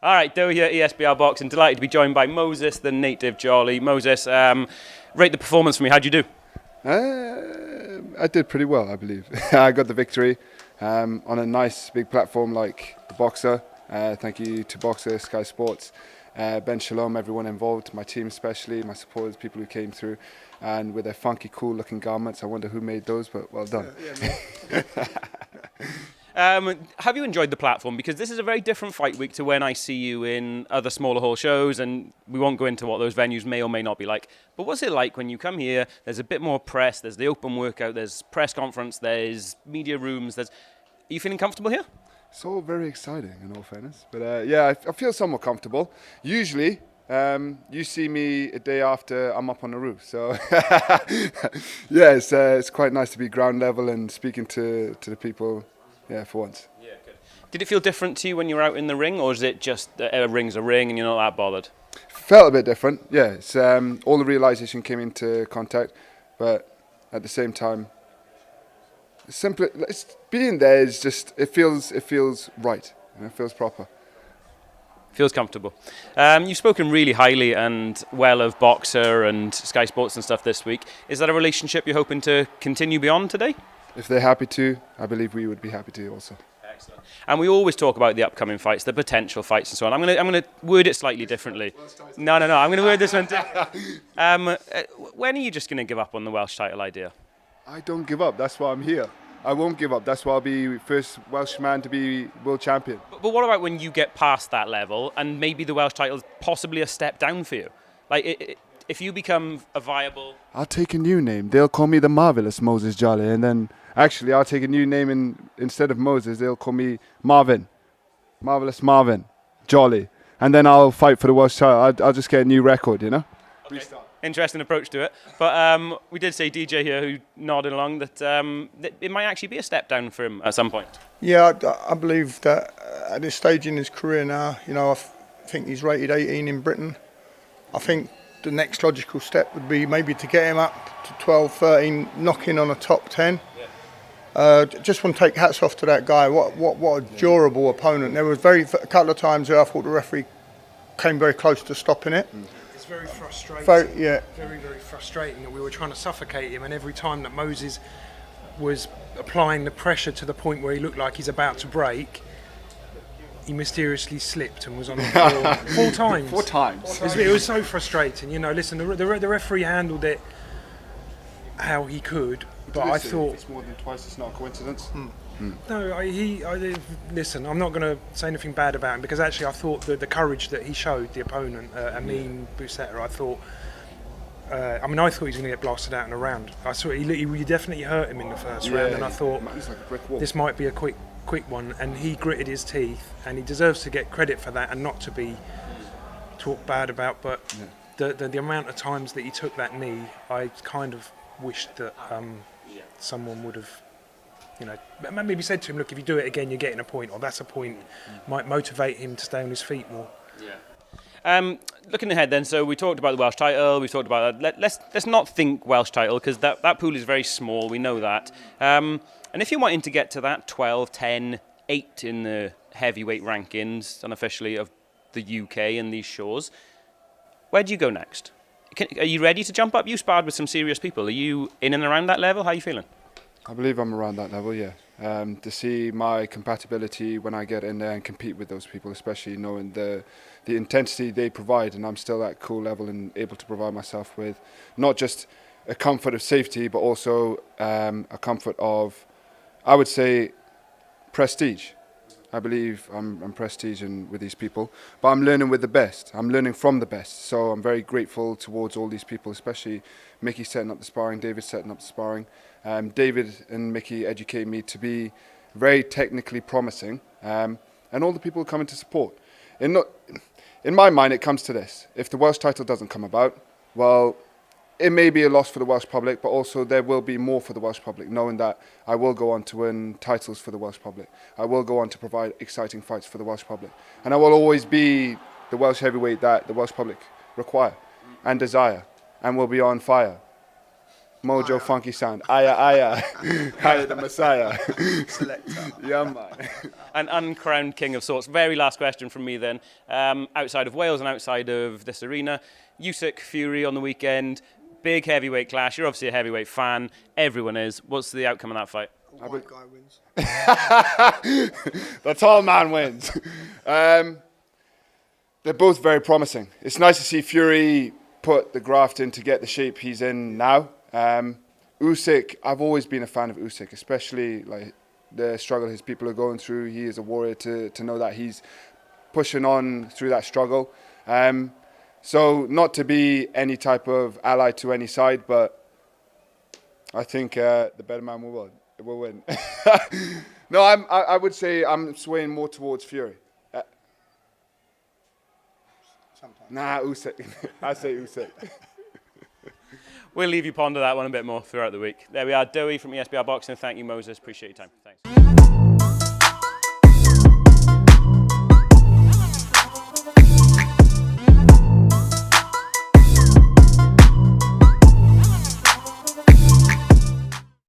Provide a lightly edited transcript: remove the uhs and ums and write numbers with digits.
All right, Doe here, ESBR Boxing. Delighted to be joined by Moses, the native Jolly. Moses, rate the performance for me. How'd you do? I did pretty well, I believe. I got the victory on a nice big platform like the Boxer. Thank you to Boxer, Sky Sports, Ben Shalom, everyone involved, my team especially, my supporters, people who came through, and with their funky, cool-looking garments. I wonder who made those, but well done. Have you enjoyed the platform? Because this is a very different fight week to when I see you in other smaller hall shows, and we won't go into what those venues may or may not be like. But what's it like when you come here? There's a bit more press, there's the open workout, there's press conference, there's media rooms. Are you feeling comfortable here? It's all very exciting, in all fairness. But yeah, I feel somewhat comfortable. Usually, you see me a day after I'm up on the roof. So yeah, it's quite nice to be ground level and speaking to the people. Yeah, for once. Yeah, good. Did it feel different to you when you were out in the ring, or is it just a ring's a ring and you're not that bothered? Felt a bit different, yeah. It's, all the realisation came into contact, but at the same time, being there is just, it feels right, and it feels proper. Feels comfortable. You've spoken really highly and well of Boxer and Sky Sports and stuff this week. Is that a relationship you're hoping to continue beyond today? If they're happy to, I believe we would be happy to also. Excellent. And we always talk about the upcoming fights, the potential fights and so on. I'm gonna word it slightly differently. No. I'm gonna word this one differently. When are you just gonna give up on the Welsh title idea? I don't give up. That's why I'm here. I won't give up. That's why I'll be first Welshman to be world champion. But what about when you get past that level and maybe the Welsh title is possibly a step down for you? Like, if you become a viable... I'll take a new name. They'll call me the Marvellous Moses Jolly, and then actually I'll take a new name instead of Moses. They'll call me Marvin, Marvellous Marvin Jolly, and then I'll fight for the Welsh title. I'll just get a new record, you know. Okay. Interesting approach to it. But we did say DJ here, who nodded along, that it might actually be a step down for him at some point. Yeah, I believe that at this stage in his career now, you know, I think he's rated 18 in Britain. I think the next logical step would be maybe to get him up to 12, 13, knocking on a top 10. Yeah. Just want to take hats off to that guy. What a durable opponent. There was a couple of times where I thought the referee came very close to stopping it. It's very frustrating. Very frustrating that we were trying to suffocate him, and every time that Moses was applying the pressure to the point where he looked like he's about to break, he mysteriously slipped and was on the floor four times. Four times. It was so frustrating. You know, listen, the referee handled it how he could, but I thought... If it's more than twice, it's not a coincidence. No, listen, I'm not going to say anything bad about him, because actually I thought the courage that he showed the opponent, Amin Busetta, I thought he was going to get blasted out in a round. I saw he definitely hurt him in the first round, and I thought this might be a quick one, and he gritted his teeth, and he deserves to get credit for that and not to be talked bad about. But the amount of times that he took that knee, I kind of wished that someone would have, you know, maybe said to him, look, if you do it again, you're getting a point, or that's a point, might motivate him to stay on his feet more. Yeah. Looking ahead then, so we talked about the Welsh title, we talked about that. Let's not think Welsh title, because that pool is very small, we know that. And if you're wanting to get to that 12, 10, 8 in the heavyweight rankings, unofficially, of the UK and these shores, where do you go next? Are you ready to jump up? You sparred with some serious people. Are you in and around that level? How are you feeling? I believe I'm around that level, yeah. To see my compatibility when I get in there and compete with those people, especially knowing the intensity they provide, and I'm still at cool level and able to provide myself with not just a comfort of safety, but also a comfort of, I would say, prestige. I believe I'm prestiging with these people, but I'm learning with the best. I'm learning from the best, so I'm very grateful towards all these people, especially Mickey setting up the sparring, David setting up the sparring. David and Mickey educate me to be very technically promising, and all the people coming to support. In my mind, it comes to this: if the Welsh title doesn't come about, well, it may be a loss for the Welsh public, but also there will be more for the Welsh public, knowing that I will go on to win titles for the Welsh public. I will go on to provide exciting fights for the Welsh public. And I will always be the Welsh heavyweight that the Welsh public require and desire, and will be on fire Mojo Funky Sound. Aya, aya. Aya the Messiah. Selector. Yeah, man. An uncrowned king of sorts. Very last question from me then. Outside of Wales and outside of this arena, Usyk, Fury on the weekend. Big heavyweight clash. You're obviously a heavyweight fan. Everyone is. What's the outcome of that fight? White guy wins. The tall man wins. They're both very promising. It's nice to see Fury put the graft in to get the shape he's in now. Usyk, I've always been a fan of Usyk, especially like the struggle his people are going through. He is a warrior to know that he's pushing on through that struggle. So not to be any type of ally to any side, but I think the better man will win. No, I would say I'm swaying more towards Fury. Sometimes. Nah, Usyk. I say Usyk. We'll leave you ponder that one a bit more throughout the week. There we are, Dowie from ESBR Boxing. Thank you, Moses. Appreciate your time. Thanks.